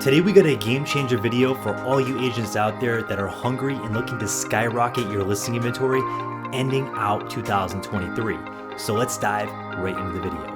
Today we got a game changer video for all you agents out there that are hungry and looking to skyrocket your listing inventory ending out 2023. So let's dive right into the video.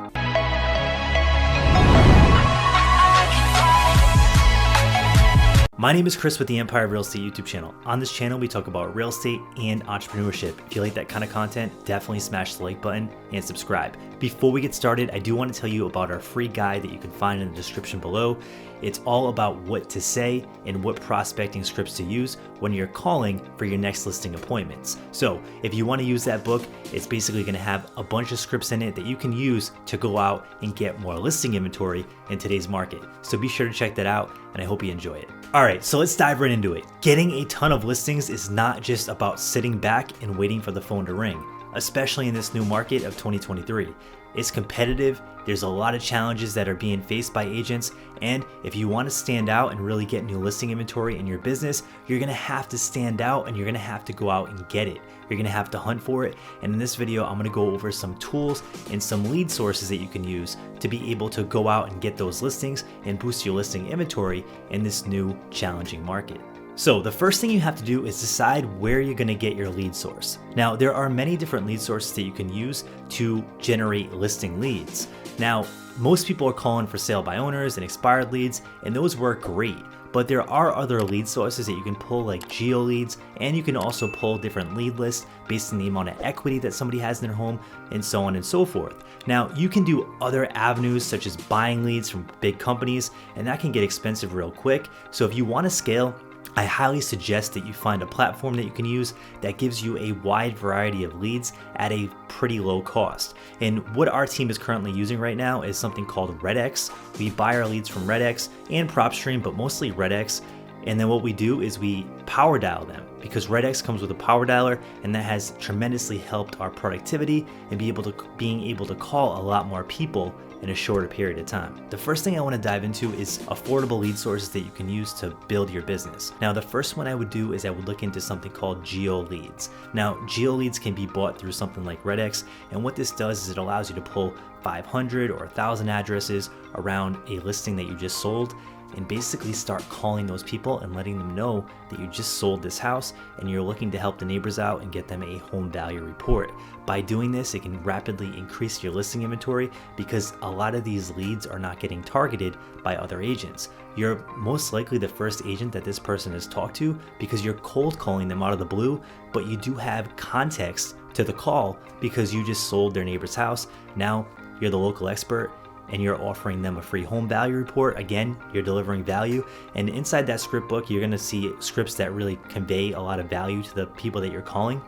My name is Chris with the Empire Real Estate YouTube channel. On this channel, we talk about real estate and entrepreneurship. If you like that kind of content, definitely smash the like button and subscribe. Before we get started, I do want to tell you about our free guide that you can find in the description below. It's all about what to say and what prospecting scripts to use when you're calling for your next listing appointments. So if you want to use that book, it's basically going to have a bunch of scripts in it that you can use to go out and get more listing inventory in today's market. So be sure to check that out, and I hope you enjoy it. All right, so let's dive right into it. Getting a ton of listings is not just about sitting back and waiting for the phone to ring, especially in this new market of 2023. It's competitive, there's a lot of challenges that are being faced by agents, and if you want to stand out and really get new listing inventory in your business, you're gonna have to stand out and you're gonna have to go out and get it. You're gonna have to hunt for it, and in this video, I'm gonna go over some tools and some lead sources that you can use to be able to go out and get those listings and boost your listing inventory in this new challenging market. So the first thing you have to do is decide where you're going to get your lead source. Now, there are many different lead sources that you can use to generate listing leads. Now, most people are calling for sale by owners and expired leads, and those work great. But there are other lead sources that you can pull, like GEO Leads, and you can also pull different lead lists based on the amount of equity that somebody has in their home, and so on and so forth. Now, you can do other avenues such as buying leads from big companies, and that can get expensive real quick. So if you want to scale, I highly suggest that you find a platform that you can use that gives you a wide variety of leads at a pretty low cost. And what our team is currently using right now is something called RedX. We buy our leads from RedX and PropStream, but mostly RedX. And then what we do is we power dial them, because RedX comes with a power dialer, and that has tremendously helped our productivity and being able to call a lot more people in a shorter period of time. The first thing I want to dive into is affordable lead sources that you can use to build your business. Now, the first one I would do is I would look into something called GEO Leads. Now, GEO Leads can be bought through something like RedX, and what this does is it allows you to pull 500 or 1,000 addresses around a listing that you just sold, and basically start calling those people and letting them know that you just sold this house and you're looking to help the neighbors out and get them a home value report. By doing this, it can rapidly increase your listing inventory because a lot of these leads are not getting targeted by other agents. You're most likely the first agent that this person has talked to because you're cold calling them out of the blue, but you do have context to the call because you just sold their neighbor's house. Now you're the local expert, and you're offering them a free home value report. Again, you're delivering value. And inside that script book, you're gonna see scripts that really convey a lot of value to the people that you're calling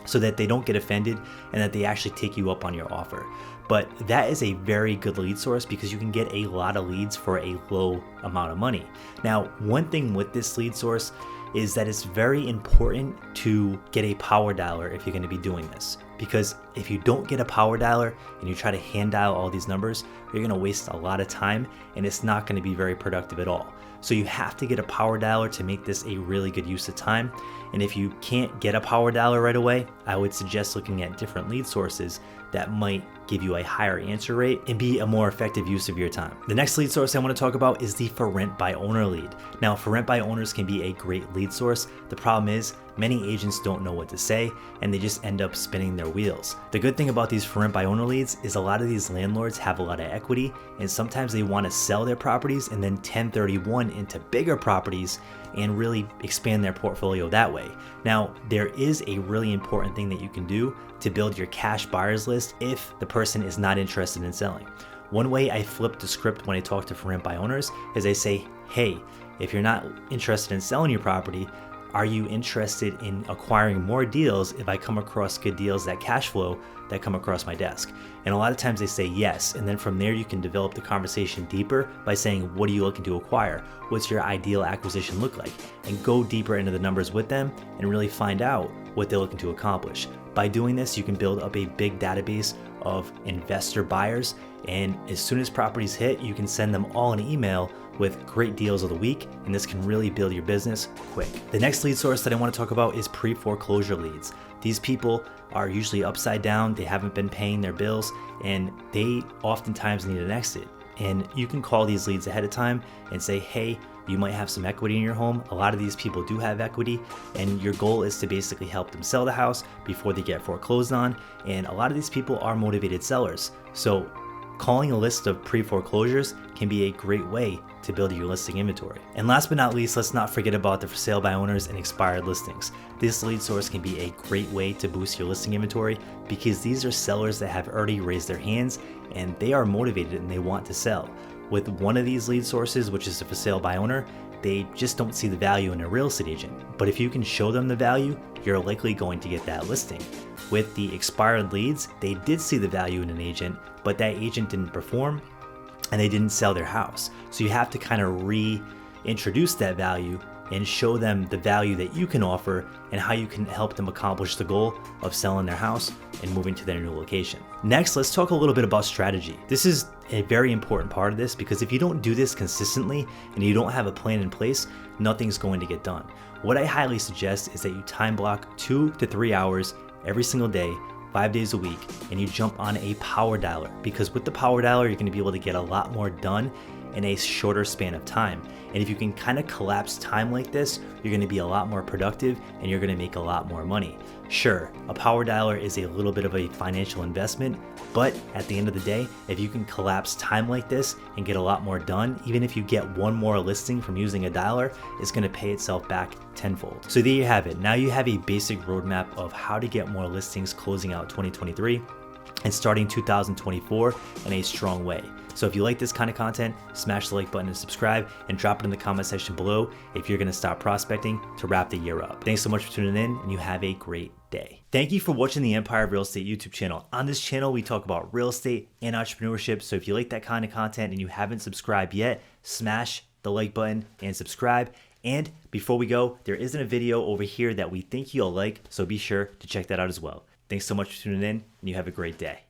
so that they don't get offended and that they actually take you up on your offer. But that is a very good lead source because you can get a lot of leads for a low amount of money. Now, one thing with this lead source is that it's very important to get a power dialer if you're going to be doing this. Because if you don't get a power dialer and you try to hand dial all these numbers, you're going to waste a lot of time and it's not going to be very productive at all. So you have to get a power dialer to make this a really good use of time. And if you can't get a power dialer right away, I would suggest looking at different lead sources that might give you a higher answer rate and be a more effective use of your time. The next lead source I want to talk about is the for rent by owner lead. Now, for rent by owners can be a great lead source. The problem is many agents don't know what to say and they just end up spinning their wheels. The good thing about these for rent by owner leads is a lot of these landlords have a lot of equity, and sometimes they want to sell their properties and then 1031 into bigger properties and really expand their portfolio that way. Now, there is a really important thing that you can do to build your cash buyers list if the person is not interested in selling. One way I flip the script when I talk to for rent by owners is I say, hey, if you're not interested in selling your property, are you interested in acquiring more deals if I come across good deals that cash flow that come across my desk? And a lot of times they say yes, and then from there you can develop the conversation deeper by saying, what are you looking to acquire? What's your ideal acquisition look like? And go deeper into the numbers with them and really find out what they're looking to accomplish. By doing this, you can build up a big database of investor buyers, and as soon as properties hit, you can send them all an email with great deals of the week, and this can really build your business quick. The next lead source that I want to talk about is pre-foreclosure leads. These people are usually upside down, they haven't been paying their bills, and they oftentimes need an exit. And you can call these leads ahead of time and say, hey, you might have some equity in your home. A lot of these people do have equity, and your goal is to basically help them sell the house before they get foreclosed on. And a lot of these people are motivated sellers. So calling a list of pre-foreclosures can be a great way to build your listing inventory. And last but not least, let's not forget about the for sale by owners and expired listings. This lead source can be a great way to boost your listing inventory because these are sellers that have already raised their hands and they are motivated and they want to sell. With one of these lead sources, which is a for sale by owner, they just don't see the value in a real estate agent. But if you can show them the value, you're likely going to get that listing. With the expired leads, they did see the value in an agent, but that agent didn't perform and they didn't sell their house. So you have to kind of reintroduce that value and show them the value that you can offer and how you can help them accomplish the goal of selling their house and moving to their new location. Next, let's talk a little bit about strategy. This is a very important part of this because if you don't do this consistently and you don't have a plan in place, nothing's going to get done. What I highly suggest is that you time block 2 to 3 hours every single day, 5 days a week, and you jump on a power dialer, because with the power dialer, you're going to be able to get a lot more done in a shorter span of time. And if you can kind of collapse time like this, you're going to be a lot more productive and you're going to make a lot more money. Sure, a power dialer is a little bit of a financial investment, but at the end of the day, if you can collapse time like this and get a lot more done, even if you get one more listing from using a dialer, it's going to pay itself back tenfold. So there you have it. Now you have a basic roadmap of how to get more listings closing out 2023 and starting 2024 in a strong way. So if you like this kind of content, smash the like button and subscribe, and drop it in the comment section below if you're going to start prospecting to wrap the year up. Thanks so much for tuning in, and you have a great day. Thank you for watching the Empire of Real Estate YouTube channel. On this channel, we talk about real estate and entrepreneurship. So if you like that kind of content and you haven't subscribed yet, smash the like button and subscribe. And before we go, there isn't a video over here that we think you'll like, so be sure to check that out as well. Thanks so much for tuning in, and you have a great day.